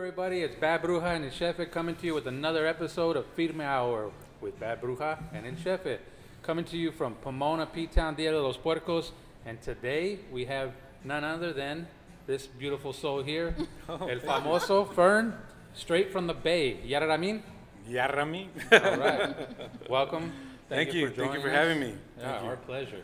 everybody? It's Bad Bruja and CHEFE coming to you with another episode of Firme Hour with Bad Bruja and CHEFE. Coming to you from Pomona, P-Town, Dia de los Puercos. And today we have none other than this beautiful soul here, El Famoso, Firme, straight from the Bay. Yarramin? Yarrami. All right. Welcome. Thank you. Thank you for having me. Yeah, our pleasure.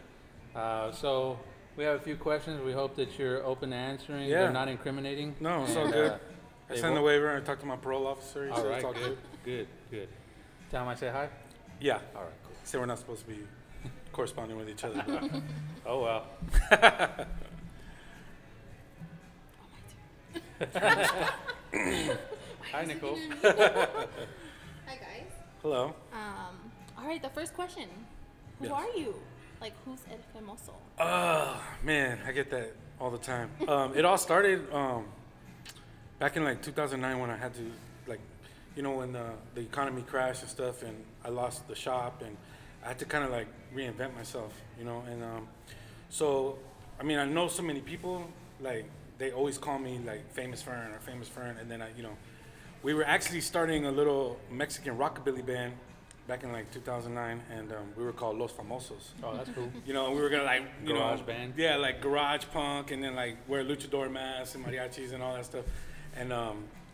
So we have a few questions. We hope that you're open to answering. Yeah. They're not incriminating. No, it's all good. I signed the waiver and I talked to my parole officer. All right, it's all good. Good. Tell him I say hi? Yeah. All right, cool. Say we're not supposed to be corresponding with each other. Oh, well. Hi, Nicole. Hi guys. Hello. All right, the first question. Who Yes. are you? Like, who's El Famoso? Man, I get that all the time. It all started back in like 2009 when I had to, like, you know, when the economy crashed and stuff, and I lost the shop, and I had to kind of like reinvent myself, you know. And so, I mean, I know so many people, like, they always call me like Famous Fern or Famous Fern, and then you know, we were actually starting a little Mexican rockabilly band back in like 2009, and we were called Los Famosos. Oh, that's cool. You know, we were gonna like, you Garage know, band? Yeah, like garage punk, and then like wear luchador masks and mariachis and all that stuff. And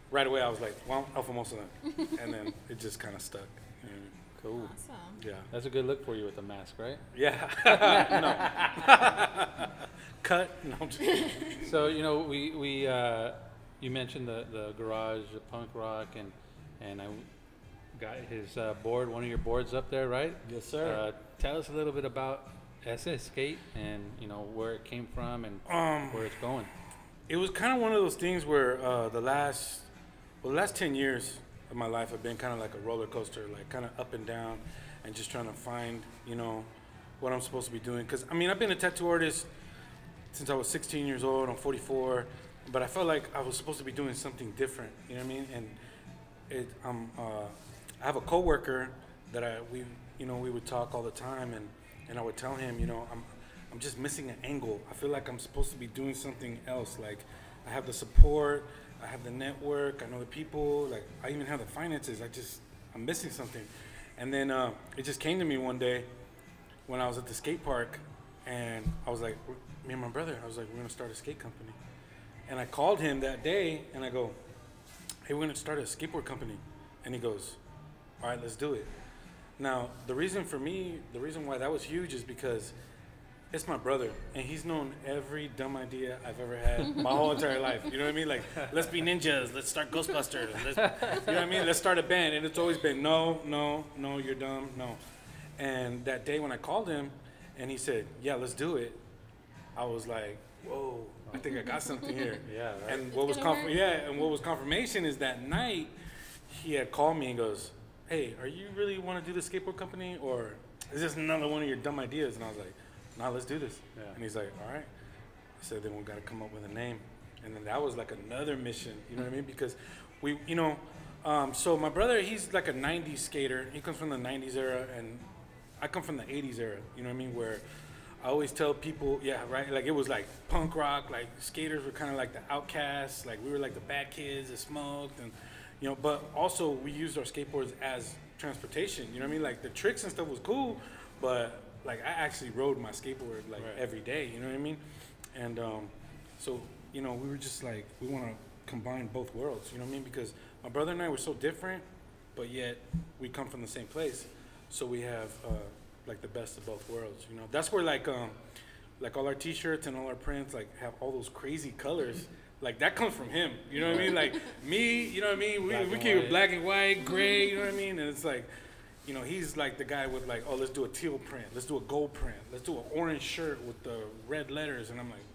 right away I was like, well, El Famoso then. And then it just kind of stuck. You know what Cool. Awesome. I mean? That's a good look for you with the mask, right? Yeah. Yeah. No. Cut. No. I'm just kidding. So, you know, we you mentioned the garage, the punk rock, and I got his board, one of your boards up there, right? Yes, sir. Tell us a little bit about SS Skate and, you know, where it came from and where it's going. It was kind of one of those things where the last 10 years of my life have been kind of like a roller coaster, like kind of up and down, and just trying to find, you know, what I'm supposed to be doing. Because, I mean, I've been a tattoo artist since I was 16 years old. I'm 44, but I felt like I was supposed to be doing something different, you know what I mean? And I have a coworker that we would talk all the time, and I would tell him, you know, I'm just missing an angle. I feel like I'm supposed to be doing something else. Like, I have the support, I have the network, I know the people, like, I even have the finances. I'm missing something. And then it just came to me one day when I was at the skate park, and I was like, me and my brother, I was like, we're gonna start a skate company. And I called him that day, and I go, hey, we're gonna start a skateboard company. And he goes, all right, let's do it. Now, the reason why that was huge is because it's my brother, and he's known every dumb idea I've ever had my whole entire life. You know what I mean? Like, let's be ninjas, let's start Ghostbusters, you know what I mean? Let's start a band. And it's always been, no, you're dumb, no. And that day when I called him, and he said, yeah, let's do it, I was like, whoa, I think I got something here. Yeah, right. And what was confirmation is that night, he had called me and goes, hey, are you really want to do the skateboard company, or is this another one of your dumb ideas? And I was like, nah, let's do this. Yeah. And he's like, all right. I said, then we got to come up with a name. And then that was like another mission, you know what I mean? Because we, you know, so my brother, he's like a 90s skater. He comes from the 90s era, and I come from the 80s era, you know what I mean? Where I always tell people, yeah, right, like it was like punk rock, like skaters were kind of like the outcasts, like we were like the bad kids that smoked, and, you know, but also we used our skateboards as transportation, you know what I mean? Like the tricks and stuff was cool, but like I actually rode my skateboard like every day, you know what I mean? And so, you know, we were just like, we want to combine both worlds, you know what I mean? Because my brother and I were so different, but yet we come from the same place. So we have like the best of both worlds, you know? That's where like all our t-shirts and all our prints like have all those crazy colors. Like that comes from him, you know what I mean? Like me, you know what I mean? We keep it black and white, gray, you know what I mean? And it's like, you know, he's like the guy with like, oh, let's do a teal print, let's do a gold print, let's do an orange shirt with the red letters. And I'm like,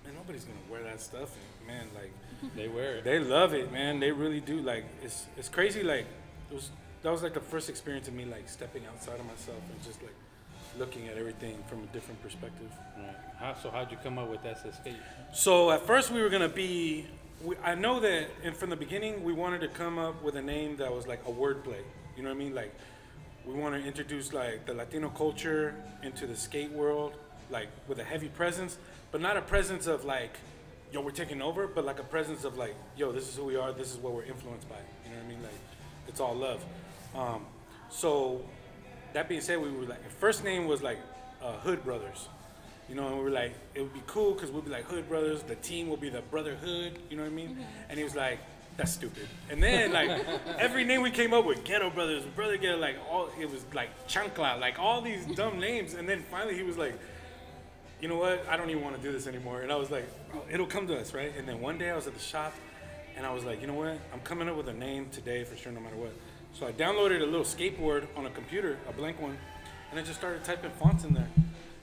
man, nobody's gonna wear that stuff. And man, like, They wear it. they love it, man. They really do. Like, it's crazy. Like, that was like the first experience of me like stepping outside of myself and just like looking at everything from a different perspective. Right. So how'd you come up with SS Skate? So at first we were gonna be, I know that, and from the beginning we wanted to come up with a name that was like a wordplay. You know what I mean? Like, we want to introduce like the Latino culture into the skate world, like with a heavy presence, but not a presence of like yo, we're taking over, but like a presence of like, yo, this is who we are. This is what we're influenced by. You know what I mean? Like, it's all love. So that being said, we were like, first name was like Hood Brothers. You know, and we were like, it would be cool because we'd be like Hood Brothers. The team will be the Brotherhood. You know what I mean? And he was like, that's stupid. And then like every name we came up with, Ghetto Brothers, Brother Ghetto, like all it was like Chancla, like all these dumb names. And then finally he was like, you know what? I don't even want to do this anymore. And I was like, oh, it'll come to us, right? And then one day I was at the shop and I was like, you know what? I'm coming up with a name today for sure, no matter what. So I downloaded a little skateboard on a computer, a blank one, and I just started typing fonts in there.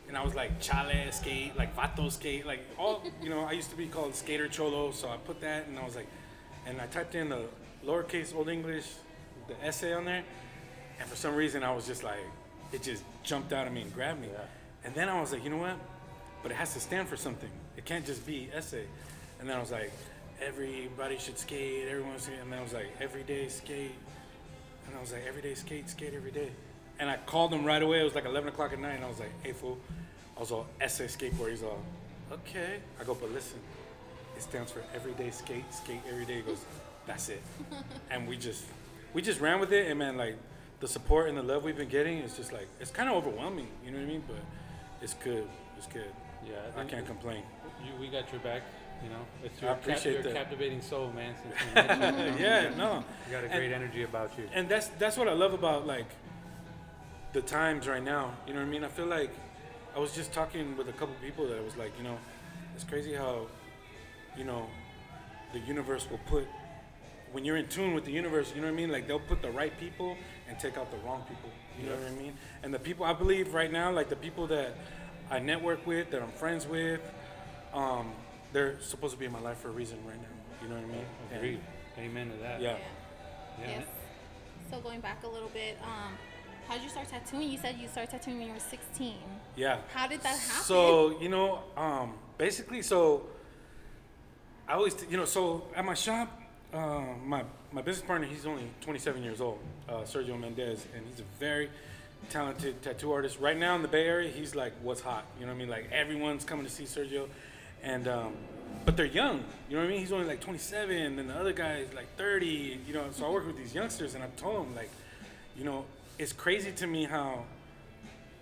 And I was like, Chale skate, like Vato skate, like all, you know, I used to be called Skater Cholo. So I put that and I was like, and I typed in the lowercase Old English, the essay on there. And for some reason I was just like, it just jumped out at me and grabbed me. Yeah. And then I was like, you know what? But it has to stand for something. It can't just be essay. And then I was like, everybody should skate, everyone should skate. And then I was like, everyday skate. And I was like, everyday skate, skate every day. And I called him right away. It was like 11 o'clock at night. And I was like, hey, fool. I was all essay skateboard. He's all, okay. I go, but listen, it stands for everyday skate, skate every day. He goes, that's it. And we just ran with it. And man, like the support and the love we've been getting is just like, it's kind of overwhelming. You know what I mean? But it's good. It's good. Yeah, I can't complain. We got your back. You know, it's I your, appreciate your that. captivating soul, man. Since we met you. Yeah, no. You got a great energy about you. And that's what I love about like the times right now. You know what I mean? I feel like I was just talking with a couple people that was like, you know, it's crazy how, you know, the universe will put, when you're in tune with the universe, you know what I mean? Like they'll put the right people and take out the wrong people. You know what I mean? And the people I believe right now, like the people that I network with, that I'm friends with, they're supposed to be in my life for a reason right now. You know what I mean? Agreed. Amen to that. Yeah. Yeah. Yes. So going back a little bit, how did you start tattooing? You said you started tattooing when you were 16. Yeah. How did that happen? So, you know, basically, so I always, you know, so at my shop, my business partner, he's only 27 years old, Sergio Mendez, and he's a very talented tattoo artist. Right now in the Bay Area, he's like what's hot. You know what I mean? Like everyone's coming to see Sergio, and but they're young. You know what I mean? He's only like 27, and the other guy is like 30. And, you know, so I work with these youngsters, and I told them like, you know, it's crazy to me how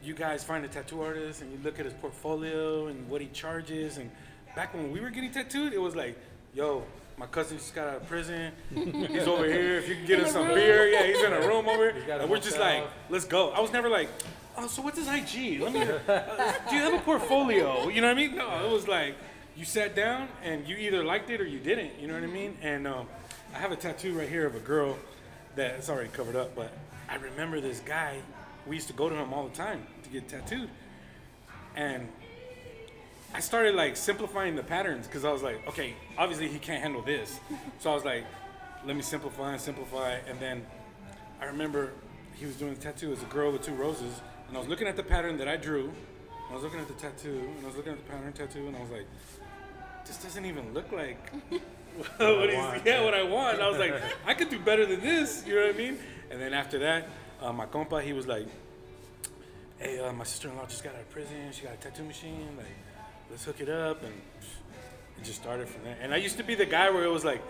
you guys find a tattoo artist and you look at his portfolio and what he charges. And back when we were getting tattooed, it was like, yo, my cousin just got out of prison. He's over here. If you can get him some beer, yeah, he's in a room over. And we're just like, let's go. I was never like, oh, so what's his IG? Let me. Do you have a portfolio? You know what I mean? No, it was like you sat down and you either liked it or you didn't. You know what I mean? And I have a tattoo right here of a girl that's already covered up, but I remember this guy. We used to go to him all the time to get tattooed, and I started like simplifying the patterns because I was like, okay, obviously he can't handle this. So I was like, let me simplify and simplify. And then I remember he was doing a tattoo as a girl with two roses. And I was looking at the pattern that I drew. And I was looking at the tattoo. And I was looking at the pattern tattoo. And I was like, this doesn't even look like what I want. And I was like, I could do better than this. You know what I mean? And then after that, my compa, he was like, hey, my sister-in-law just got out of prison. She got a tattoo machine. Like, let's hook it up, and it just started from there. And I used to be the guy where it was like,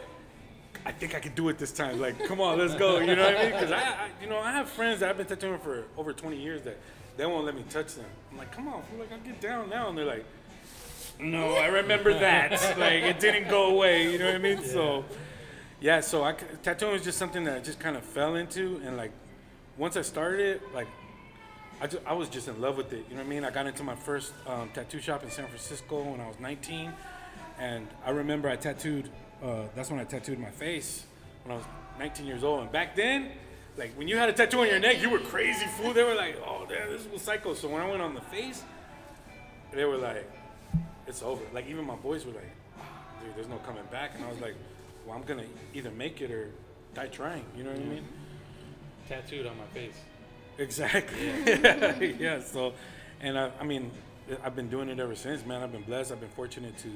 I think I could do it this time. Like, come on, let's go. You know what I mean? Because I have friends that I've been tattooing for over 20 years that they won't let me touch them. I'm like, come on, fool, like I'll get down now, and they're like, no, I remember that. Like, it didn't go away. You know what I mean? Yeah. So tattooing was just something that I just kind of fell into, and like once I started it, like I was just in love with it. You know what I mean? I got into my first tattoo shop in San Francisco when I was 19. And I remember I tattooed, that's when I tattooed my face when I was 19 years old. And back then, like when you had a tattoo on your neck, you were crazy, fool. They were like, oh, damn, this was psycho. So when I went on the face, they were like, it's over. Like even my boys were like, dude, there's no coming back. And I was like, well, I'm going to either make it or die trying. You know what I mean? Tattooed on my face. Exactly. Yeah. So, and I mean, I've been doing it ever since, man. I've been blessed. I've been fortunate to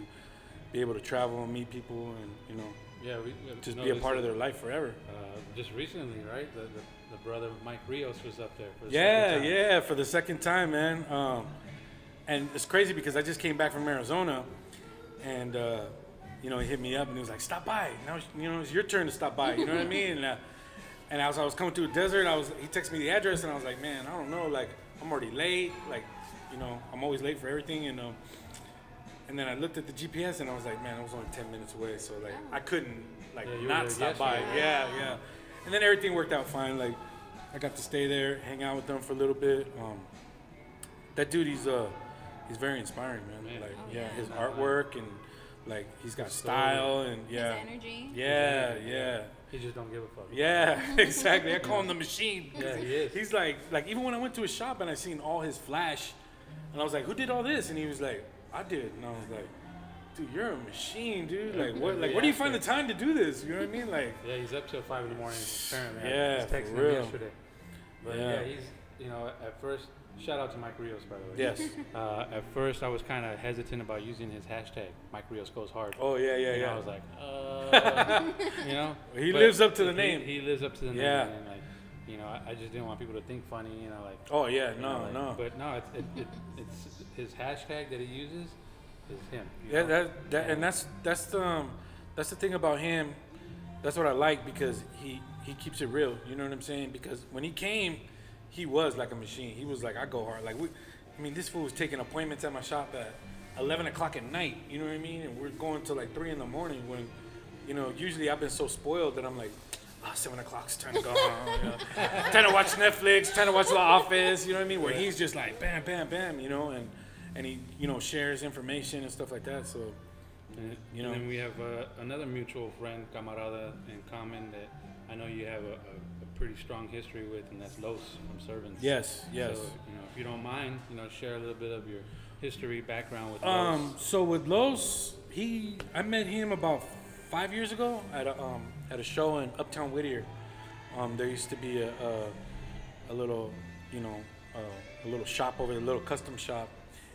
be able to travel and meet people, and you know, we just be a part of their life forever. Just recently, right? The brother Mike Rios was up there. For the second time. Yeah, for the second time, man. And it's crazy because I just came back from Arizona, and you know, he hit me up and he was like, stop by. Now, you know, it's your turn to stop by. You know what I mean? And as I was coming through the desert, he texted me the address, and I was like, man, I don't know. Like, I'm already late. Like, you know, I'm always late for everything. And then I looked at the GPS, and I was like, man, it was only 10 minutes away. So, like, I couldn't, like, not stop by. Yeah. And then everything worked out fine. Like, I got to stay there, hang out with them for a little bit. That dude, he's very inspiring, man. Like, his artwork, and like, he's got style, and his energy. Yeah. He just don't give a fuck. Yeah, exactly. I call him the machine. Yeah, he is. He's like even when I went to his shop and I seen all his flash, and I was like, who did all this? And he was like, I did. And I was like, dude, you're a machine, dude. Like, what? Like, where do you find the time to do this? You know what I mean? Like, yeah, he's up till 5 in the morning. Apparently, yeah, I was texting for real. him yesterday. But yeah, he's, you know, at first, shout out to Mike Rios, by the way. Yes. At first, I was kind of hesitant about using his hashtag. Mike Rios goes hard. Oh yeah. I was like, you know. He lives up to the name. He lives up to the name. Yeah. And like, you know, I just didn't want people to think funny. You know, like. Oh yeah, no. But no, it's his hashtag that he uses is him. Yeah, and that's the thing about him. That's what I like, because he keeps it real. You know what I'm saying? Because when he came, he was like a machine. He was like, I go hard. Like, this fool was taking appointments at my shop at 11 o'clock at night. You know what I mean? And we're going till like 3 in the morning, when, you know, usually I've been so spoiled that I'm like, 7 o'clock's time to go home. You know? Time to watch Netflix, time to watch The Office. You know what I mean? Where he's just like, bam, bam, bam, you know, and he, you know, shares information and stuff like that. So, you know. And then we have another mutual friend, camarada, in common that I know you have a pretty strong history with, and that's Los from Servants. Yes. So, you know, if you don't mind, you know, share a little bit of your history, background with Los. So with Los, I met him about 5 years ago at a show in Uptown Whittier. There used to be a little, you know, a little shop over there, a little custom shop,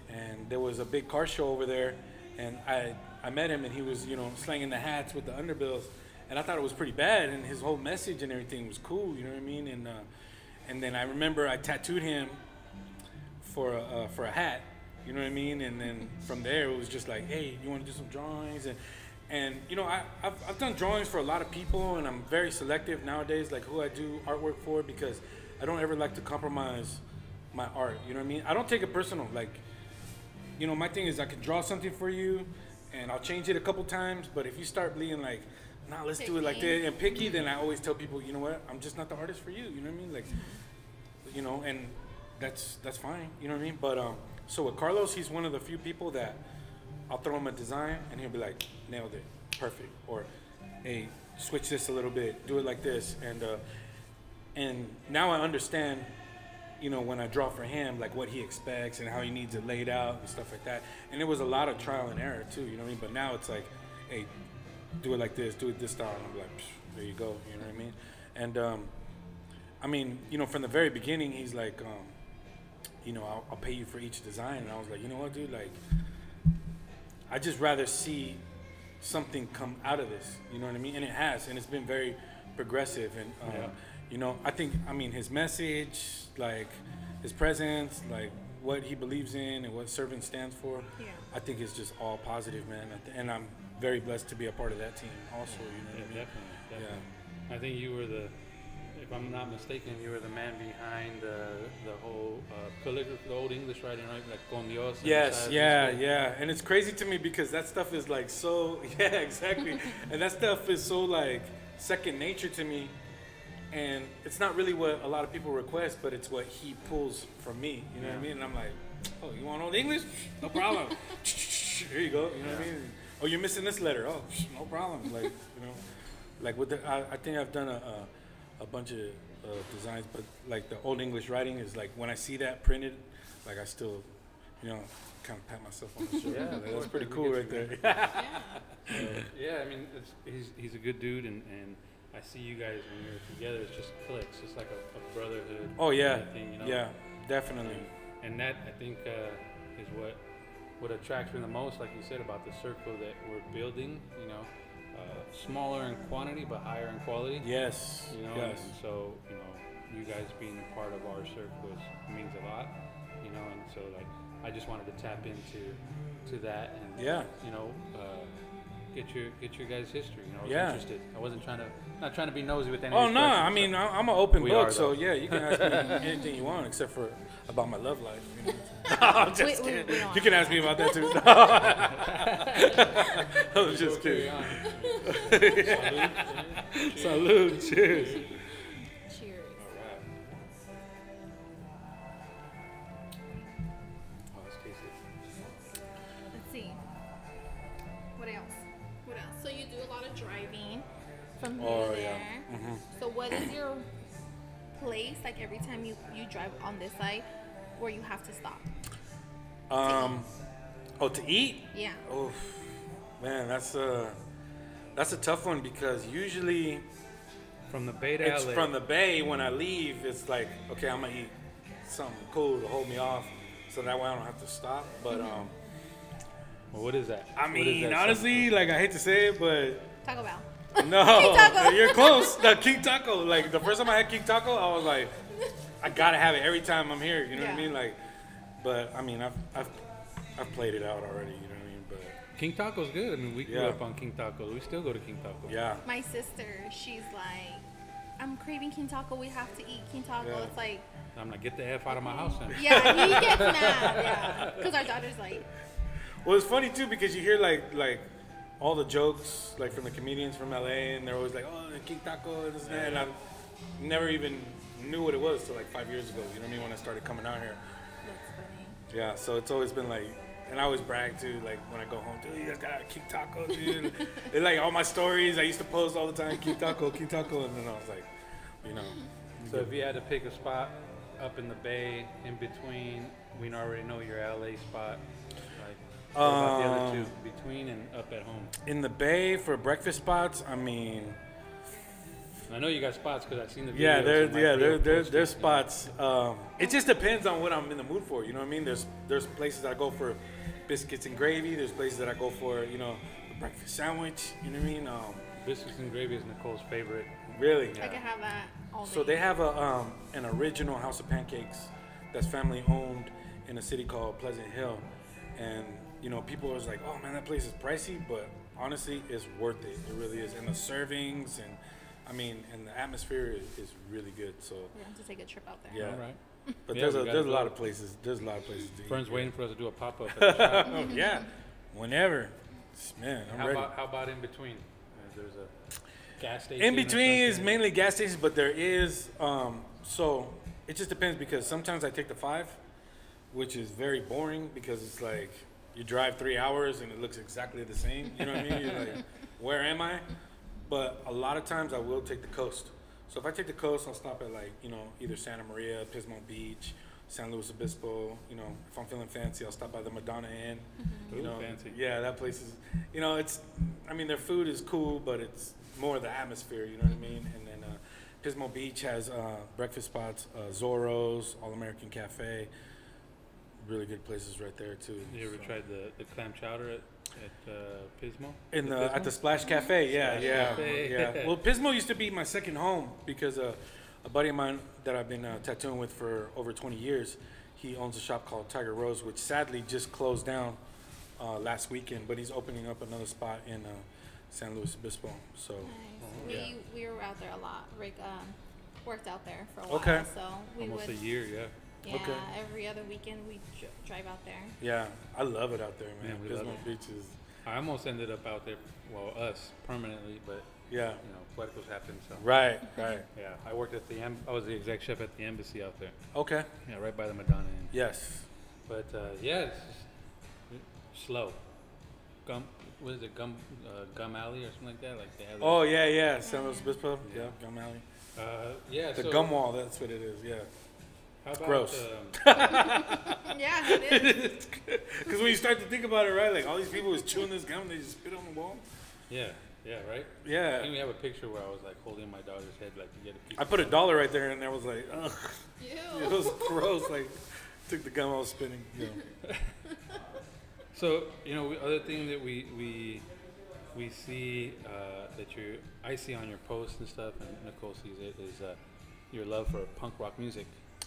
and there was a big car show over there, and I met him, and he was, you know, slanging the hats with the underbills. And I thought it was pretty bad, and his whole message and everything was cool, you know what I mean? And then I remember I tattooed him for a hat, you know what I mean? And then from there it was just like, hey, you want to do some drawings? And you know, I've done drawings for a lot of people, and I'm very selective nowadays, like who I do artwork for, because I don't ever like to compromise my art, you know what I mean? I don't take it personal. Like, you know, my thing is I can draw something for you, and I'll change it a couple times, but if you start being like, nah, let's do it like that, and picky, then I always tell people, you know what, I'm just not the artist for you, you know what I mean? Like, you know, and that's fine, you know what I mean? But so with Carlos, he's one of the few people that I'll throw him a design, and he'll be like, nailed it, perfect, or hey, switch this a little bit, do it like this, and now I understand, you know, when I draw for him, like what he expects and how he needs it laid out and stuff like that. And it was a lot of trial and error too, you know what I mean? But now it's like, hey, do it like this, do it this style, and I'm like, there you go, you know what I mean? And I mean, you know, from the very beginning, he's like, you know, I'll pay you for each design. And I was like, you know what, dude, like, I just rather see something come out of this, you know what I mean? And it has, and it's been very progressive. And you know, I mean, his message, like his presence, like what he believes in and what Servant stands for, I think it's just all positive, man. And I'm very blessed to be a part of that team also, you know what I mean? Definitely. I think you were if I'm not mistaken, you were the man behind the whole calligraphy, the old English writing, right? Like con Dios. Yes, yeah. And it's crazy to me because that stuff is like so, exactly. And that stuff is so like second nature to me. And it's not really what a lot of people request, but it's what he pulls from me, you know what I mean? And I'm like, oh, you want old English? No problem. Here you go, you know what I mean? Oh, you're missing this letter. Oh, no problem. Like, you know, like with I think I've done a bunch of designs, but like the old English writing is like when I see that printed, like I still, you know, kind of pat myself on the shoulder. Yeah, that's pretty cool right there. Yeah, I mean, he's a good dude, and I see you guys when you're together. It's just clicks. It's like a brotherhood. Oh yeah, kind of thing, you know? Yeah, definitely. And that I think is what attracts me the most. Like you said about the circle that we're building. You know, smaller in quantity but higher in quality. Yes. You know, yes. and so you know, you guys being a part of our circle means a lot. You know, and so like I just wanted to tap into that, and yeah, you know, get your guys' history. You know, I was Yeah. interested. I wasn't not trying to be nosy with any. Oh of these no, questions, I mean so. I'm an open We book, are, so though. yeah, you can ask me anything you want except for about my love life. You know? No, I'm just We kidding. don't You can ask me about that too. I was just Carry kidding. on. Salute, cheers. Cheers. Oh, let's taste it. Let's see. What else? What else? So you do a lot of driving from here Oh, to yeah. there. So what is your place like every time you drive on this side where you have to stop? Oh, to eat? Yeah. Oh, man, that's a tough one because usually From the Bay to it's LA. from the Bay. When I leave, it's like, okay, I'm gonna eat something cool to hold me off, so that way I don't have to stop. But Well, what is that? I What is mean, that honestly, like I hate to say it, but Taco Bell. no, Taco. you're close. The King Taco. Like the first time I had King Taco, I was like, I gotta have it every time I'm here. You know what I Yeah. mean? Like, but I mean, I've played it out already. You know what I mean? But King Taco's good. I mean, we grew Yeah. up on King Taco. We still go to King Taco. yeah, My sister, she's like, I'm craving King Taco. We have to eat King Taco. Yeah. It's like, I'm like, get the F out of my house then. yeah, he gets mad. Yeah. Because our daughter's like, well, it's funny too because you hear like all the jokes like from the comedians from LA, and they're always like, oh, the King Taco, this and that, and I never even knew what it was till like 5 years ago. You know what I mean? When I started coming out here. that's funny. Yeah, so it's always been like, and I always brag too, like when I go home, dude, you guys got a King Taco, dude. It's like all my stories I used to post all the time, King Taco, and then I was like, you know. So if you had to pick a spot up in the Bay, in between, we already know your LA spot. Like, what about the other two? Between and up at home. In the Bay for breakfast spots, I mean, I know you got spots because I've seen the videos. yeah, and Mike Rio posted, there's you know. spots. It just depends on what I'm in the mood for. You know what I mean? There's places that I go for biscuits and gravy. There's places that I go for, you know, a breakfast sandwich. You know what I mean? Biscuits and gravy is Nicole's favorite. Really. I can have that all day. So they have an original House of Pancakes that's family owned in a city called Pleasant Hill, and you know people are like, oh man, that place is pricey, but honestly, it's worth it. It really is, and the servings and I mean, and the atmosphere is really good. So We have to take a trip out there. yeah, All right. but Yeah, there's we a gotta there's a lot go. of places. There's a lot of places to eat. Fern's yeah. waiting for us to do a pop up. at the shop. Oh, yeah, whenever, man, I'm How ready. about in between? There's a gas station. In or between is something? mainly gas stations, but there is so it just depends because sometimes I take the 5, which is very boring because it's like you drive 3 hours and it looks exactly the same. You know what I mean? You're like, where am I? But a lot of times I will take the coast. So if I take the coast, I'll stop at like, you know, either Santa Maria, Pismo Beach, San Luis Obispo. You know, if I'm feeling fancy, I'll stop by the Madonna Inn. You Ooh, know, fancy. yeah, that place is, you know, it's, I mean, their food is cool, but it's more the atmosphere, you know what I mean? And then Pismo Beach has breakfast spots, Zorro's, All American Cafe, really good places right there too. You ever so. tried the clam chowder at Pismo? In Is it the at the Pismo? Splash Cafe, yeah, Splash yeah, Cafe. yeah. Well, Pismo used to be my second home because a buddy of mine that I've been tattooing with for over 20 years, he owns a shop called Tiger Rose, which sadly just closed down last weekend, but he's opening up another spot in San Luis Obispo. So Nice. Yeah. We were out there a lot. Rick worked out there for a while. Okay. So we Almost would, a year, yeah. yeah, Okay. every other weekend we drive out there. yeah, I love it out there, man. Yeah, we love Pismo it. Beach is, I almost ended up out there, well, us permanently, but yeah, you know, Puercos happened. So right, right. yeah, I worked at I was the exec chef at the embassy out there. Okay, Yeah, right by the Madonna Inn. yes. But yeah, it's just slow. What is it? Gum Alley or something like that? Like they have. Oh yeah, yeah, San Luis Obispo, Yeah. yeah, Gum Alley. Yeah. The so gum wall, that's what it is, yeah. How about, gross. Yeah, it is. Because when you start to think about it, right, like all these people was chewing this gum, they just spit on the wall. yeah, right. I Yeah. think we have a picture where I was like holding my daughter's head, like to get a piece. I put $1 right there, and there was like, ugh, it Ew. was gross. Like, took the gum I was spinning. You know. So you know, other thing that we see I see on your posts and stuff, and Nicole sees it, is your love for punk rock music.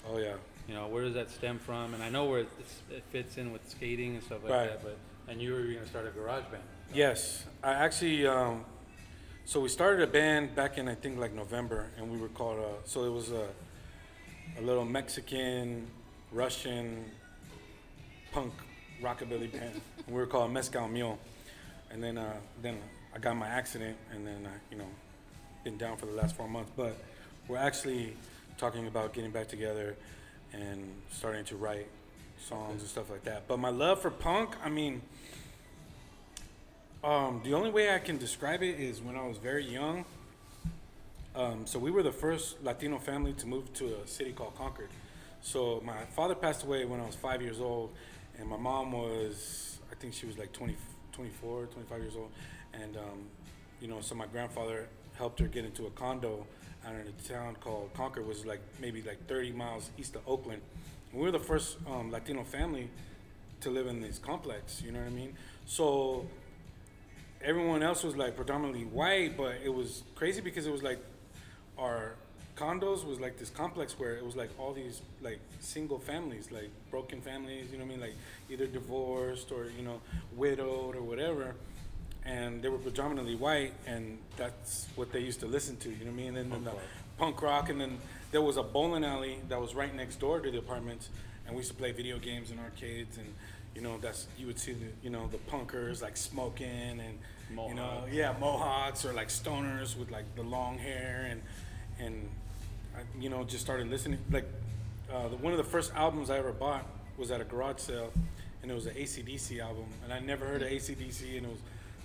Oh yeah. You know, where does that stem from? And I know where it fits in with skating and stuff like Right. that, but And you were going to start a garage band. Yes, I actually. So we started a band back in I think like November, and we were called. So it was a little Mexican, Russian, punk rockabilly band. And we were called Mezcal Mule. And then I got in my accident, and then been down for the last 4 months. But we're actually talking about getting back together and starting to write songs and stuff like that. But my love for punk, I mean, the only way I can describe it is when I was very young. So we were the first Latino family to move to a city called Concord. So my father passed away when I was 5 years old, and my mom was, I think she was like 24, 25 years old. And, so my grandfather helped her get into a condo out in a town called Concord, was like maybe like 30 miles east of Oakland. And we were the first Latino family to live in this complex, you know what I mean? So everyone else was like predominantly white, but it was crazy because it was like our condos was like this complex where it was like all these like single families, like broken families, you know what I mean? Like either divorced or, widowed or whatever. And they were predominantly white, and that's what they used to listen to, you know what I mean? And then the punk rock, and then there was a bowling alley that was right next door to the apartments, and we used to play video games in arcades, and you would see the punkers like smoking and Mohawks. Mohawks, or like stoners with like the long hair, and I, just started listening. Like one of the first albums I ever bought was at a garage sale, and it was an AC/DC album, and I never heard of AC/DC, and it was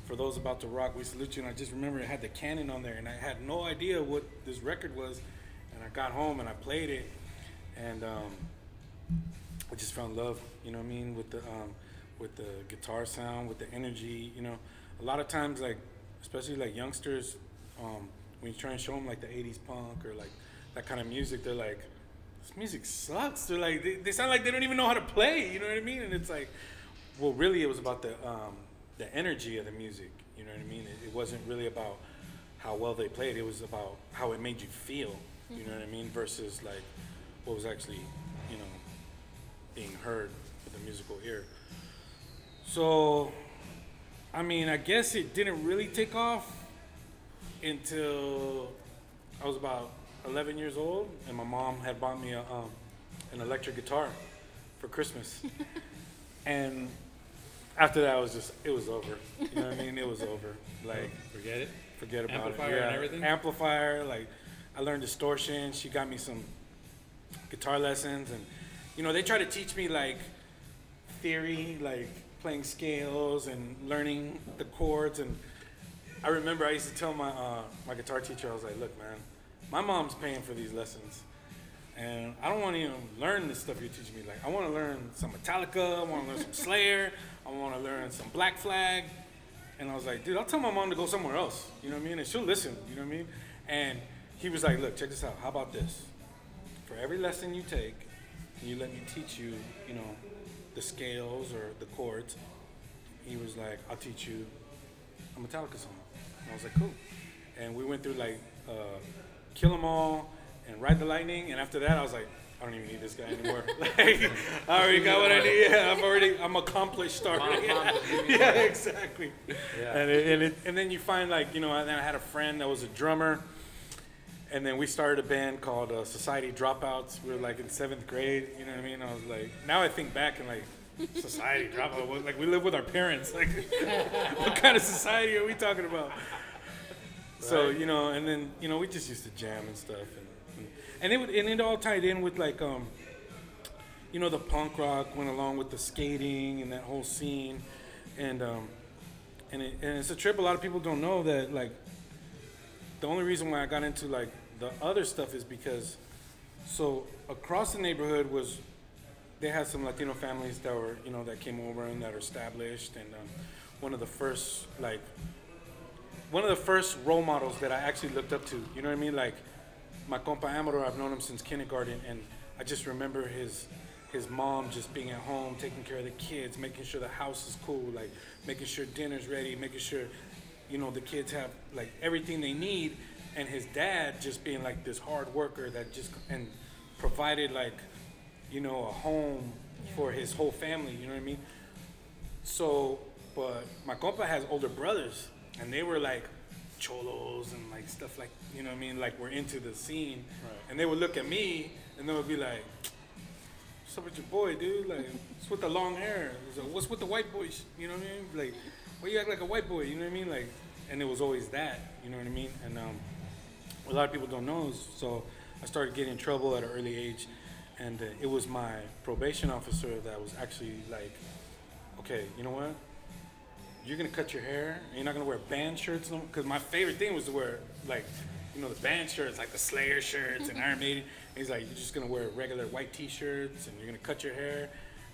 For Those About to Rock, We Salute You. And I just remember it had the cannon on there, and I had no idea what this record was. And I got home and I played it, and I just found love, you know what I mean, with the guitar sound, with the energy. A lot of times, like especially like youngsters, when you try and show them like the 80s punk or like that kind of music, they're like, this music sucks. They're like, they sound like they don't even know how to play, you know what I mean? And it's like, well, really it was about the energy of the music, you know what I mean? It wasn't really about how well they played, it was about how it made you feel, you know what I mean? Versus like what was actually, being heard with the musical ear. So, I mean, I guess it didn't really take off until I was about 11 years old, and my mom had bought me an electric guitar for Christmas. And after that, it was over. You know what I mean? It was over. Like, forget about Amplifier it. and everything? Amplifier. Like, I learned distortion. She got me some guitar lessons, and they try to teach me like theory, like playing scales and learning the chords. And I remember I used to tell my guitar teacher, I was like, look, man, my mom's paying for these lessons, and I don't want to even learn this stuff you're teaching me. Like, I want to learn some Metallica, I want to learn some Slayer, I want to learn some Black Flag. And I was like, dude, I'll tell my mom to go somewhere else, you know what I mean? And she'll listen, you know what I mean? And he was like, look, check this out. How about this? For every lesson you take, and you let me teach you, the scales or the chords, he was like, I'll teach you a Metallica song. And I was like, cool. And we went through like Kill 'Em All and Ride the Lightning, and after that I was like, I don't even need this guy anymore. Like, I already got what I need. Yeah, I'm accomplished already. Yeah, exactly. Yeah. And then you find like, and then I had a friend that was a drummer, and then we started a band called Society Dropouts. We were like in 7th grade, you know what I mean? I was like, now I think back and like, Society Dropout, like we live with our parents. Like, what kind of society are we talking about? Right. So, and then, we just used to jam and stuff. And it all tied in with like, the punk rock went along with the skating and that whole scene. And it's a trip. A lot of people don't know that, like, the only reason why I got into like the other stuff is because, so across the neighborhood they had some Latino families that were, that came over and that are established. And one of the first role models that I actually looked up to, you know what I mean? Like, my compa Amador, I've known him since kindergarten, and I just remember his mom just being at home, taking care of the kids, making sure the house is cool, like making sure dinner's ready, making sure, the kids have like everything they need, and his dad just being like this hard worker that just and provided like, a home for his whole family, you know what I mean? So But my compa has older brothers, and they were like cholos and like stuff like, you know what I mean? Like we're into the scene. Right. And they would look at me and they would be like, what's up with your boy, dude? Like, what's with the long hair? Like, what's with the white boys? You know what I mean? Like, why you act like a white boy? You know what I mean? Like, and it was always that, you know what I mean? And a lot of people don't know, so I started getting in trouble at an early age. And it was my probation officer that was actually like, okay, you know what? You're going to cut your hair, and you're not going to wear band shirts. Because my favorite thing was to wear, like, you know, the band shirts, like the Slayer shirts and Iron Maiden. And he's like, you're just going to wear regular white T-shirts, and you're going to cut your hair.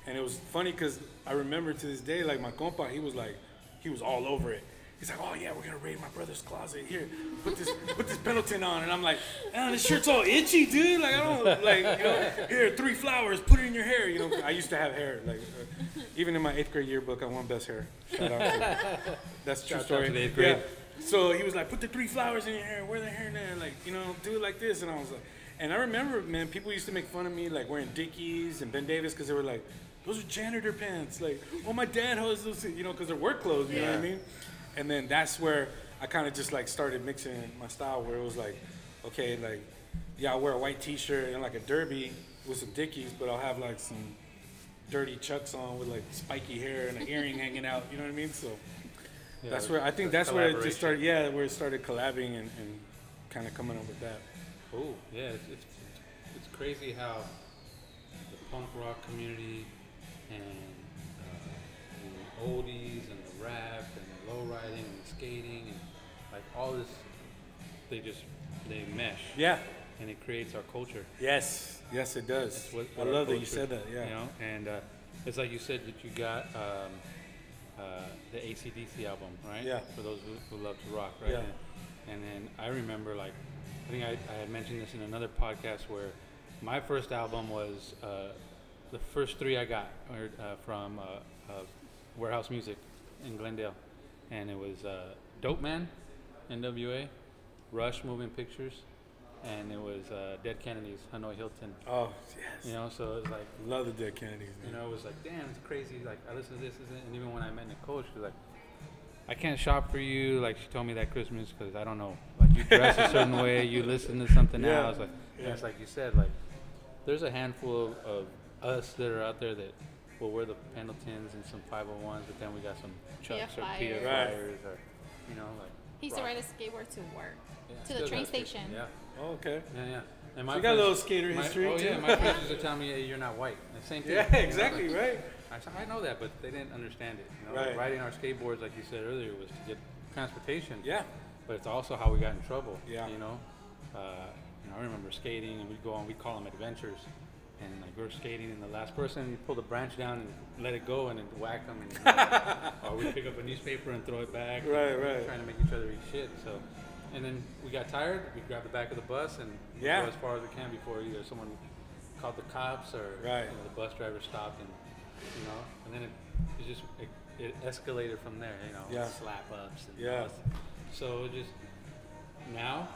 And it was funny because I remember to this day, like, my compa, he was like, he was all over it. He's like, oh, yeah, we're going to raid my brother's closet. Here, put this Pendleton on. And I'm like, oh, this shirt's all itchy, dude. Like, I don't, like, you know, here, 3 flowers, put it in your hair. You know, I used to have hair. Like, even in my 8th grade yearbook, I won best hair. Shout out to that's a true story. To the 8th grade. Yeah. So he was like, put the 3 flowers in your hair, wear the hair there, like, you know, do it like this. And I was like, and I remember, man, people used to make fun of me, like, wearing Dickies and Ben Davis, because they were like, those are janitor pants. Like, oh, my dad has those, you know, because they're work clothes, you know what I mean? And then that's where I kind of just, like, started mixing my style, where it was like, okay, like, yeah, I'll wear a white T-shirt and, like, a derby with some Dickies, but I'll have, like, some dirty Chucks on with, like, spiky hair and an earring hanging out, you know what I mean? So Yeah, that's where, I think that's where it just started, where it started collabing and kind of coming up with that. Oh, yeah, it's crazy how the punk rock community and the oldies and the rap and the low riding and the skating and like all this, they mesh. Yeah. And it creates our culture. Yes, it does. That's what I our love that you culture- said that. Yeah. You know, and it's like you said that you got the AC/DC album, right? Yeah. For those who love to rock, right? Yeah. And then I remember, like, I think I had mentioned this in another podcast where my first album was the first 3 I got were from Warehouse Music in Glendale, and it was Dope Man, NWA, Rush Moving Pictures, and it was Dead Kennedys, Hanoi Hilton. Oh, yes. You know, so it's like, Love the Dead Kennedys, man. you know, it was like, damn, it's crazy. Like, I listen to this, and even when I met Nicole, she was like, I can't shop for you. Like, she told me that Christmas because I don't know. Like, you dress a certain way, you listen to something Yeah. else. Like, and it's like you said, like, there's a handful of us that are out there that will wear the Pendletons and some 501s, but then we got some Chucks or PF PF Right. Flyers or, you know, like. He used to rock. ride a skateboard to work, Yeah, to the still train does it. station. Yeah. Oh, okay. Yeah. And So you got a little skater my- history, Oh too. yeah, my friends used to tell me, hey, you're not white. And same thing. Yeah, you know, exactly, like- right? I said, I know that, but they didn't understand it. You know, Right. like riding our skateboards, like you said earlier, was to get transportation. Yeah. But it's also how we got in trouble. Yeah. You know, I remember skating, and we'd go on. We'd call them adventures, and like we're skating, and the last person, you pull the branch down and let it go, and then whack them, and or we pick up a newspaper and throw it back. Right, and right. Trying to make each other eat shit. So, and then we got tired. We grabbed the back of the bus and we'd Yeah. go as far as we can before either someone called the cops or Right. you know, the bus driver stopped, and you know, and then it just it escalated from there. You know, Yeah. slap ups. And Yeah. So it just now.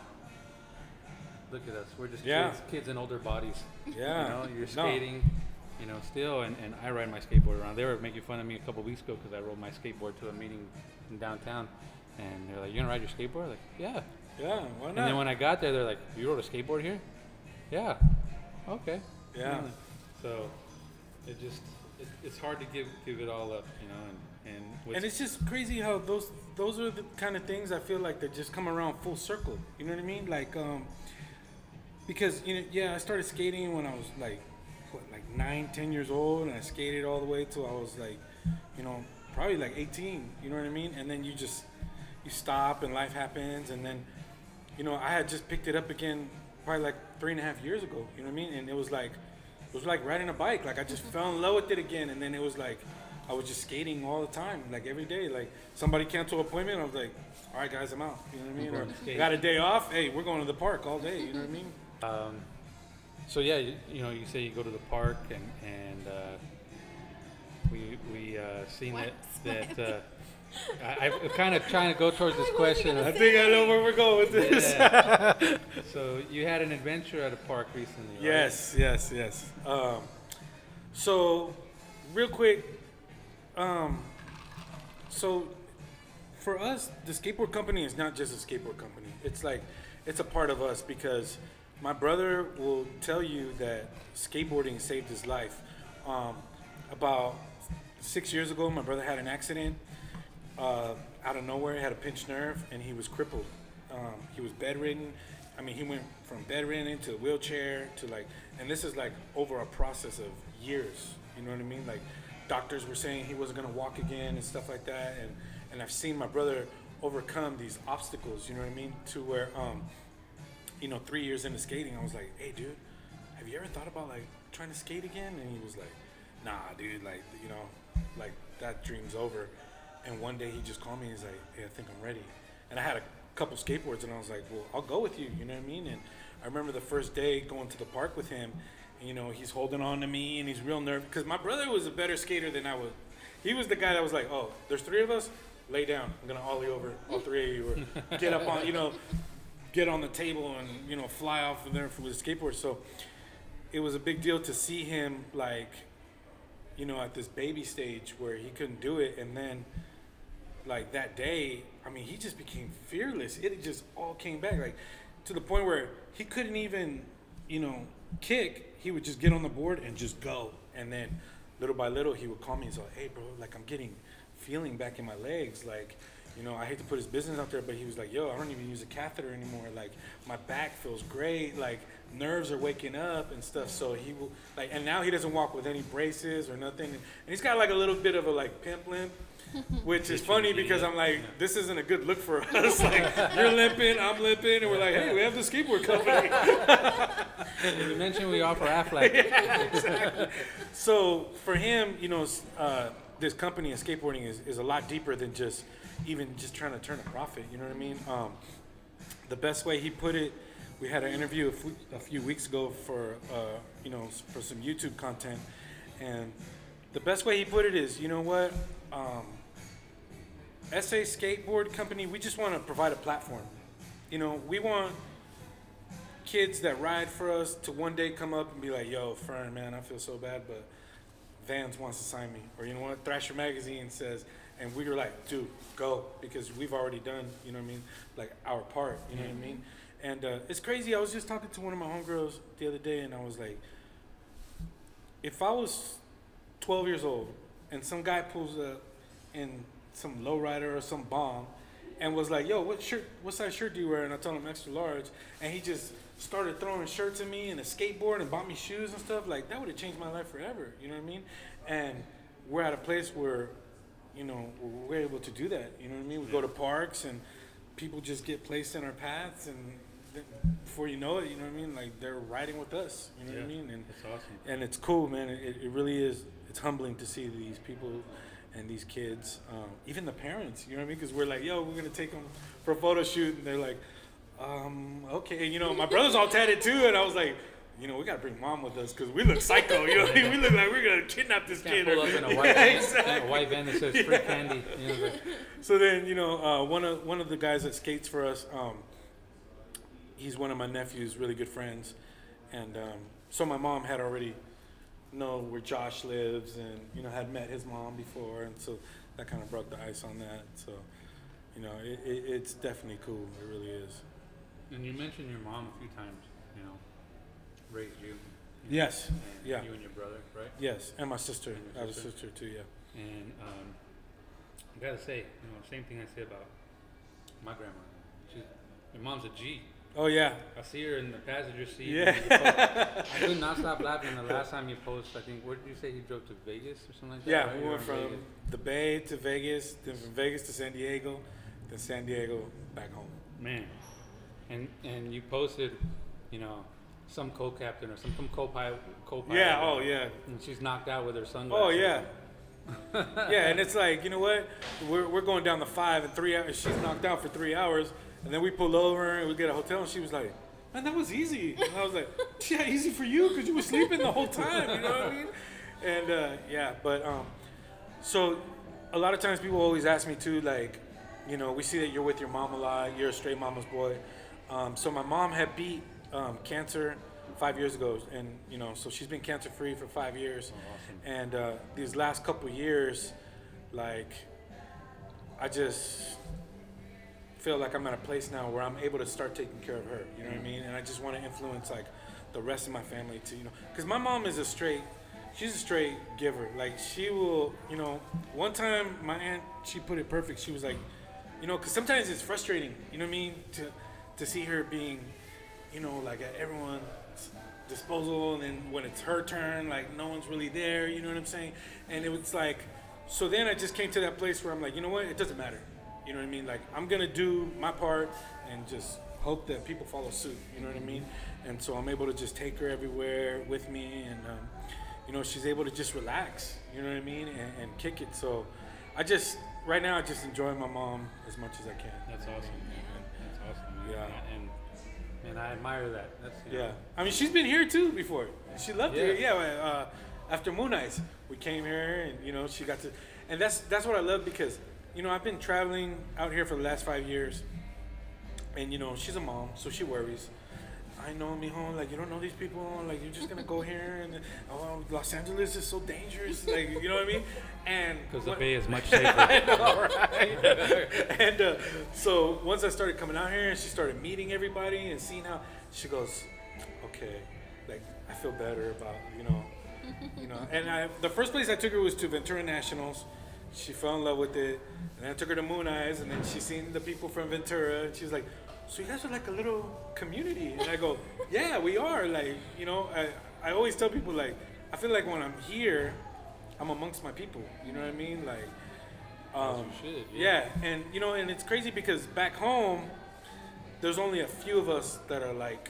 Look at us. We're just Yeah. kids in older bodies. Yeah. You know, you're No. skating, you know, still, and I ride my skateboard around. They were making fun of me a couple weeks ago because I rode my skateboard to a meeting in downtown. And they're like, you gonna ride your skateboard? Like, yeah. Yeah, why And then not? when I got there, they're like, you rode a skateboard here? Yeah. Okay. Yeah. So it just, it's hard to give it all up, you know, and And it's just crazy how those are the kind of things I feel like that just come around full circle. You know what I mean? Like, because, you know, yeah, I started skating when I was like, like 9, 10 years old, and I skated all the way till I was like, you know, probably like 18, you know what I mean? And then you stop and life happens, and then, you know, I had just picked it up again probably like 3.5 years ago, you know what I mean? And it was like riding a bike. Like, I just fell in love with it again, and then it was like, I was just skating all the time, like every day. Like, somebody canceled an appointment, I was like, all right, guys, I'm out, you know what I mean? We're Or going to skate. got a day off, hey, we're going to the park all day, you know what I mean? So yeah, you know, you say you go to the park, and we seen What? that I'm kind of trying to go towards this question. I think I know where we're going with this. Yeah. So you had an adventure at a park recently, right? Yes. So, real quick, So for us, the skateboard company is not just a skateboard company. It's like, it's a part of us because my brother will tell you that skateboarding saved his life. About 6 years ago, my brother had an accident. Out of nowhere, he had a pinched nerve and he was crippled. He was bedridden. I mean, he went from bedridden to a wheelchair to like, and this is like over a process of years. You know what I mean? Like, doctors were saying he wasn't gonna walk again and stuff like that. And I've seen my brother overcome these obstacles. You know what I mean? To where, 3 years into skating, I was like, hey, dude, have you ever thought about like trying to skate again? And he was like, nah, dude, like, like that dream's over. And one day he just called me and he's like, hey, I think I'm ready. And I had a couple skateboards and I was like, well, I'll go with you, you know what I mean? And I remember the first day going to the park with him, and, he's holding on to me and he's real nervous because my brother was a better skater than I was. He was the guy that was like, oh, there's three of us, lay down. I'm going to ollie over all three of you or get up on, get on the table and, fly off of there with a skateboard. So it was a big deal to see him like, at this baby stage where he couldn't do it. And then like that day, I mean, he just became fearless. It just all came back, like to the point where he couldn't even, kick. He would just get on the board and just go. And then little by little, he would call me and say, hey, bro, like I'm getting feeling back in my legs. Like, I hate to put his business out there, but he was like, yo, I don't even use a catheter anymore. Like, my back feels great. Like, nerves are waking up and stuff. So he will, like, and now he doesn't walk with any braces or nothing. And he's got like a little bit of a like pimp limp. Which is funny because I'm like, this isn't a good look for us. Like, you're limping, I'm limping, and we're like, hey, we have the skateboard company. And you mentioned we offer Aflac. Yeah, exactly. So for him, this company in skateboarding is a lot deeper than just trying to turn a profit. You know what I mean? The best way he put it, we had an interview a few weeks ago for for some YouTube content, and the best way he put it is, you know what? SA Skateboard Company, we just want to provide a platform. We want kids that ride for us to one day come up and be like, yo, Firme, man, I feel so bad, but Vans wants to sign me. Or you know what, Thrasher Magazine says, and we were like, dude, go, because we've already done, like our part, you know what I mean? And it's crazy, I was just talking to one of my homegirls the other day, and I was like, if I was 12 years old, and some guy pulls up in some lowrider or some bomb and was like, yo, what size shirt do you wear? And I told him extra large. And he just started throwing shirts at me and a skateboard and bought me shoes and stuff. Like, that would have changed my life forever. You know what I mean? And we're at a place where, we're able to do that. You know what I mean? We go to parks and people just get placed in our paths, and before you know it, you know what I mean? Like, they're riding with us. You know what I mean? And it's awesome. And it's cool, man. It really is. It's humbling to see these people and these kids, even the parents, you know what I mean? Because we're like, yo, we're going to take them for a photo shoot. And they're like, okay. My brother's all tatted too. And I was like, we got to bring mom with us because we look psycho. You know what I mean? We look like we're going to kidnap this kid. Pull up in a white, in a white van that says free candy. So then, one of the guys that skates for us, he's one of my nephew's really good friends. And so my mom had already know where Josh lives, and had met his mom before, and so that kind of broke the ice on that. So it's definitely cool. It really is. And you mentioned your mom a few times, raised you. Yes. Yeah. You and your brother, right? Yes, and my sister. I have a sister too. Yeah. And I gotta say, same thing I say about my grandma. Your mom's a G. Oh yeah. I see her in the passenger seat. Yeah. I could not stop laughing the last time you posted. I think, where did you say he drove to Vegas or something like that? Yeah, right? we went from the Bay to Vegas, then from Vegas to San Diego, then San Diego back home. Man, and you posted, some co-captain or some co-pilot. Yeah. Oh yeah. And she's knocked out with her sunglasses. Oh yeah. Yeah, and it's like, you know what? We're going down the 5 in 3 hours. She's knocked out for 3 hours. And then we pull over and we get a hotel, and she was like, man, that was easy. And I was like, yeah, easy for you because you were sleeping the whole time, you know what I mean? And so a lot of times people always ask me too, like, we see that you're with your mom a lot, you're a straight mama's boy. So my mom had beat cancer 5 years ago, and so she's been cancer free for 5 years. Oh, awesome. And these last couple years, like, I just feel like I'm at a place now where I'm able to start taking care of her. You know what I mean? And I just want to influence like the rest of my family to, you know, because my mom is she's a straight giver. Like she will, you know, one time my aunt, she put it perfect. She was like, you know, because sometimes it's frustrating, you know what I mean, to see her being, you know, like at everyone's disposal, and then when it's her turn, like no one's really there, you know what I'm saying? And it was like, so then I just came to that place where I'm like, you know what, it doesn't matter, you know what I mean? Like I'm gonna do my part and just hope that people follow suit, you know what I mean? And so I'm able to just take her everywhere with me, and you know, she's able to just relax, you know what I mean, and kick it. So I just, right now, I just enjoy my mom as much as I can. That's awesome, man. That's awesome, man. Yeah. And I admire that. That's, you know. Yeah. I mean, she's been here too before. She loved it. Yeah. After Moon Eyes, we came here, and you know, she got to, and that's what I love, because, you know, I've been traveling out here for the last 5 years, and you know, she's a mom, so she worries. I know, mijo, like, you don't know these people, like, you're just gonna go here, and oh, Los Angeles is so dangerous, like, you know what I mean? And because the Bay is much safer. I know, right? And so once I started coming out here, and she started meeting everybody and seeing how, she goes, okay, like, I feel better about, you know. And the first place I took her was to Ventura Nationals. She fell in love with it, and then I took her to Moon Eyes, and then she seen the people from Ventura, and she was like, so you guys are like a little community. And I go, yeah, we are. Like, you know, I always tell people, like, I feel like when I'm here, I'm amongst my people. You know what I mean? Like, yeah. And, you know, and it's crazy because back home, there's only a few of us that are like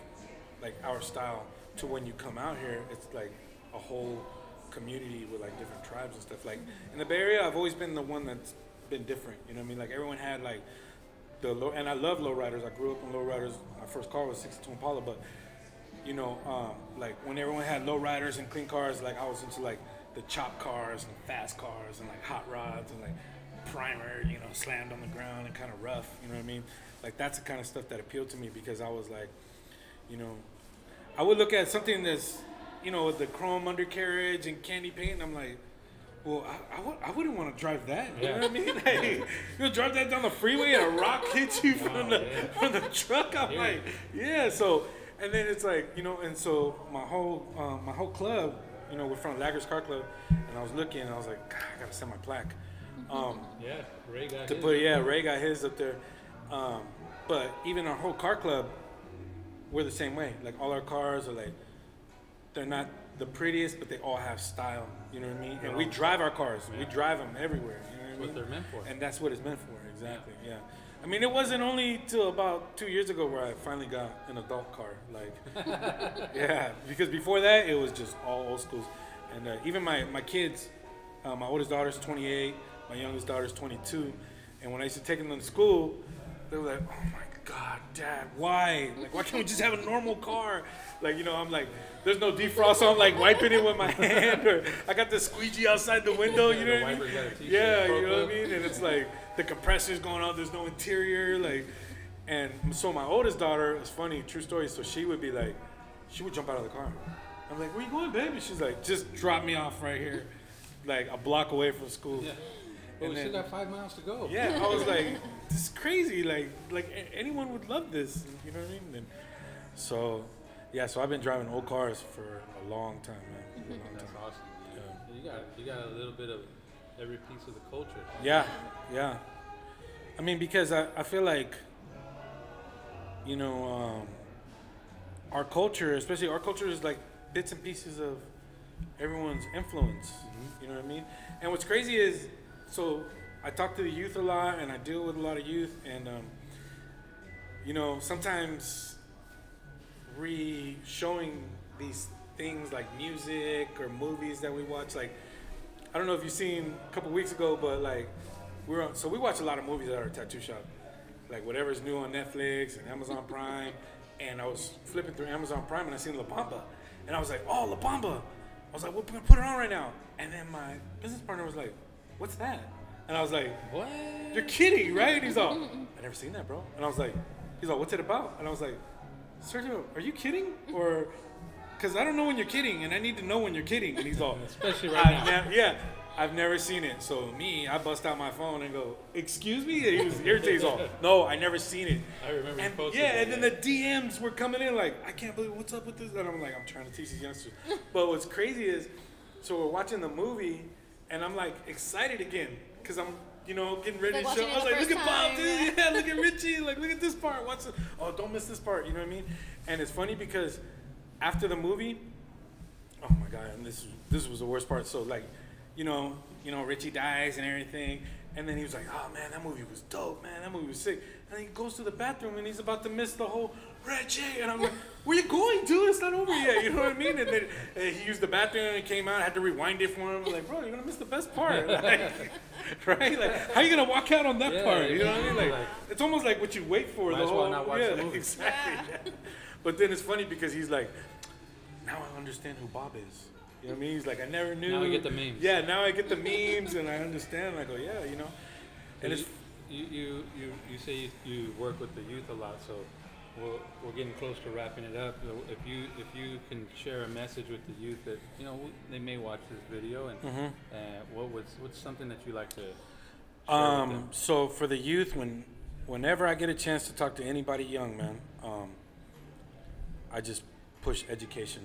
our style, to when you come out here, it's like a whole community with like different tribes and stuff. Like in the Bay Area, I've always been the one that's been different. You know what I mean? Like everyone had like, and I love lowriders. I grew up on lowriders. My first car was 62 Impala, but you know, like when everyone had lowriders and clean cars, like I was into like the chop cars and fast cars and like hot rods and like primer, you know, slammed on the ground and kind of rough. You know what I mean? Like that's the kind of stuff that appealed to me, because I was like, you know, I would look at something that's, you know, with the chrome undercarriage and candy paint, and I'm like, well, I wouldn't want to drive that. You know what I mean? Like, you'll drive that down the freeway and a rock hits you from the truck. I'm like, yeah. So, and then it's like, you know, and so my whole club, you know, we're from Laggers Car Club, and I was looking, and I was like, God, I gotta send my plaque. Ray got to his. put, Ray got his up there. But even our whole car club, we're the same way. Like all our cars are like, they're not the prettiest, but they all have style. You know what I mean? And we drive our cars. Yeah. We drive them everywhere. You know what I mean? What they're meant for. And that's what it's meant for. Exactly. Yeah. I mean, it wasn't only till about 2 years ago where I finally got an adult car. Like, yeah, because before that it was just all old schools. And even my kids, my oldest daughter's 28, my youngest daughter's 22, and when I used to take them to school, they were like, "Oh my God, Dad, why? Like, why can't we just have a normal car?" Like, you know, I'm like, there's no defrost, so I'm like wiping it with my hand, or I got the squeegee outside the window, you know what I mean? Yeah, you know what I mean? And it's like the compressor's going on, there's no interior, like, and so my oldest daughter, it's funny, true story, so she would be like, she would jump out of the car. I'm like, where you going, baby? She's like, just drop me off right here, like a block away from school. Yeah. But we still got 5 miles to go. Yeah, I was like, this is crazy. Like anyone would love this. You know what I mean? And so, yeah. So I've been driving old cars for a long time, man. A long That's time. awesome. Yeah. You got a little bit of every piece of the culture. Yeah, yeah. I mean, because I feel like, you know, our culture, especially our culture, is like bits and pieces of everyone's influence. You know what I mean? And what's crazy is, so I talk to the youth a lot, and I deal with a lot of youth, and you know, sometimes showing these things like music or movies that we watch. Like, I don't know if you've seen a couple weeks ago, but like we watch a lot of movies at our tattoo shop, like whatever's new on Netflix and Amazon Prime. And I was flipping through Amazon Prime, and I seen La Bamba, and I was like, oh, La Bamba. I was like, we're gonna put it on right now. And then my business partner was like, what's that? And I was like, what? You're kidding, right? And he's all, I never seen that, bro. And I was like, he's all, what's it about? And I was like, Sergio, are you kidding? Or, because I don't know when you're kidding, and I need to know when you're kidding. And he's all, especially right now. yeah, I've never seen it. So I bust out my phone and go, excuse me? And he was irritated. He's all, no, I never seen it. I remember you And posted yeah, that, and then the DMs were coming in like, I can't believe what's up with this. And I'm like, I'm trying to teach these youngsters. But what's crazy is, so we're watching the movie, and I'm like excited again because I'm, getting ready to show. I was like, look at Bob, dude. Yeah, look at Richie. Like, look at this part. Watch it. Oh, don't miss this part. You know what I mean? And it's funny because after the movie, oh my God, and this was the worst part. So like, Richie dies and everything, and then he was like, oh man, that movie was dope, man. That movie was sick. And he goes to the bathroom and he's about to miss the whole Reggie, and I'm like, where you going, dude? It's not over yet. You know what I mean? And then he used the bathroom and it came out. I had to rewind it for him. I'm like, bro, you're gonna miss the best part, like, right? Like, how are you gonna walk out on that part? You know what I mean? Like, it's almost like what you wait for. Might The as whole well not watch the movie. Exactly. Yeah. But then it's funny because he's like, now I understand who Bob is. You know what I mean? He's like, I never knew. Now I get the memes. Yeah, now I get the memes and I understand. And I go, yeah, And it's you say you work with the youth a lot, so we're getting close to wrapping it up. So if you can share a message with the youth that they may watch this video, and what's something that you like to share with them? So for the youth, whenever I get a chance to talk to anybody young, man, I just push education.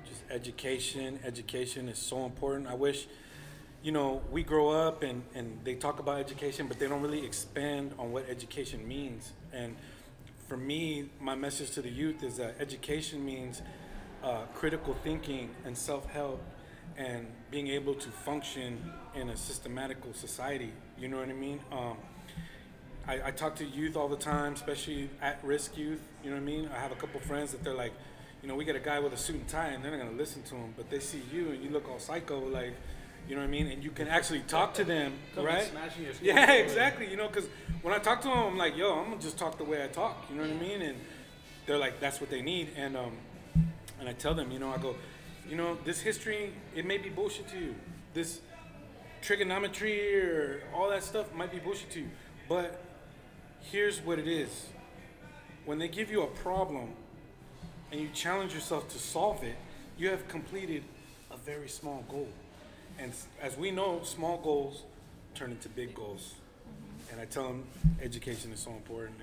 Just education is so important. I wish we grow up and they talk about education, but they don't really expand on what education means. And for me, my message to the youth is that education means critical thinking and self-help and being able to function in a systematical society. You know what I mean? I talk to youth all the time, especially at-risk youth. You know what I mean? I have a couple friends that they're like, we get a guy with a suit and tie, and they're not gonna listen to him, but they see you and you look all psycho, like, you know what I mean? And you can actually talk to them, right? Smashing your yeah, exactly. Because when I talk to them, I'm like, yo, I'm gonna just talk the way I talk. You know what I mean? And they're like, that's what they need. And I tell them, I go, this history, it may be bullshit to you. This trigonometry or all that stuff might be bullshit to you. But here's what it is. When they give you a problem and you challenge yourself to solve it, you have completed a very small goal. And as we know, small goals turn into big goals. And I tell them education is so important,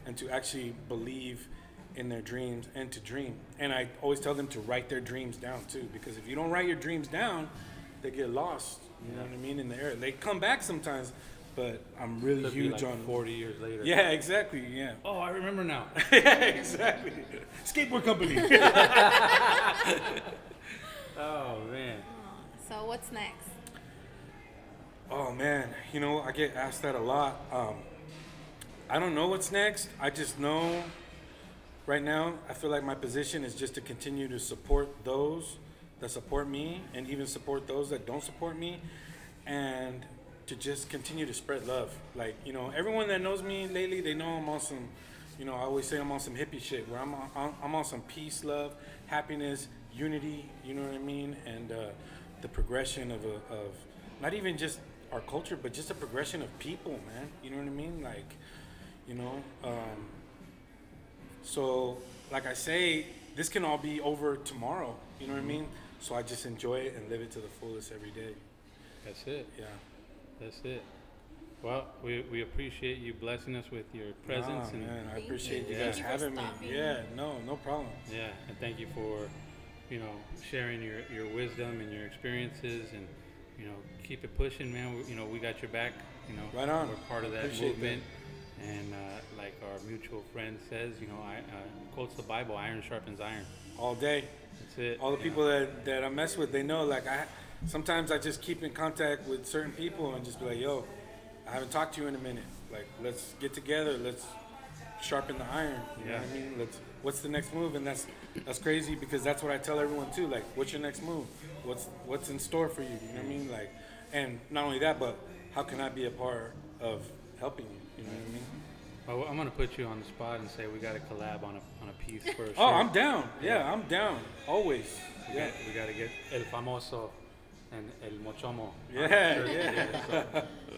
and to actually believe in their dreams and to dream. And I always tell them to write their dreams down too, because if you don't write your dreams down, they get lost. You know what I mean? In the air. They come back sometimes, but I'm really huge on 40 years later. Yeah, exactly. Yeah. Oh, I remember now. Yeah, exactly. Skateboard company. Oh man. So what's next? Oh man, I get asked that a lot. I don't know what's next. I just know right now I feel like my position is just to continue to support those that support me and even support those that don't support me, and to just continue to spread love. Like, everyone that knows me lately, they know I'm on some, I always say I'm on some hippie shit where I'm on some peace, love, happiness, unity, you know what I mean? And the progression of not even just our culture, but just a progression of people, man. You know what I mean? Like, so like I say, this can all be over tomorrow. You know what I mean? So I just enjoy it and live it to the fullest every day. That's it. Yeah. That's it. Well, we appreciate you blessing us with your presence. Nah, man, I Thank appreciate you. you guys Thank you for having me. stopping. Yeah, no problem. Yeah, and thank you for, sharing your wisdom and your experiences, and keep it pushing, man. We got your back. Right on. We're part of that Appreciate movement, and like our mutual friend says, quotes the Bible: "Iron sharpens iron." All day. That's it. All the people that I mess with, they know. Like sometimes I just keep in contact with certain people and just be like, yo, I haven't talked to you in a minute. Like, let's get together. Let's sharpen the iron. You know what I mean? What's the next move? And that's crazy because that's what I tell everyone too. Like, what's your next move? What's in store for you? You know what I mean? Like, and not only that, but how can I be a part of helping you? You know what I mean? Well, I'm gonna put you on the spot and say we got to collab on a piece for a shirt. Oh, I'm down. Yeah, I'm down. Always. Yeah. We got to get El Famoso and El Mochomo. Yeah. So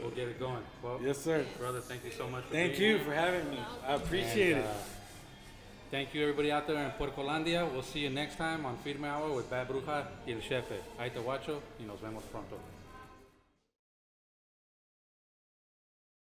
we'll get it going. Well, Yes, sir. brother, thank you so much for Thank being you here. for having me. I appreciate And, it. Thank you, everybody out there in Puercolandia. We'll see you next time on Firme Hour with Bad Bruja y el Chefe. Ahí te guacho y nos vemos pronto.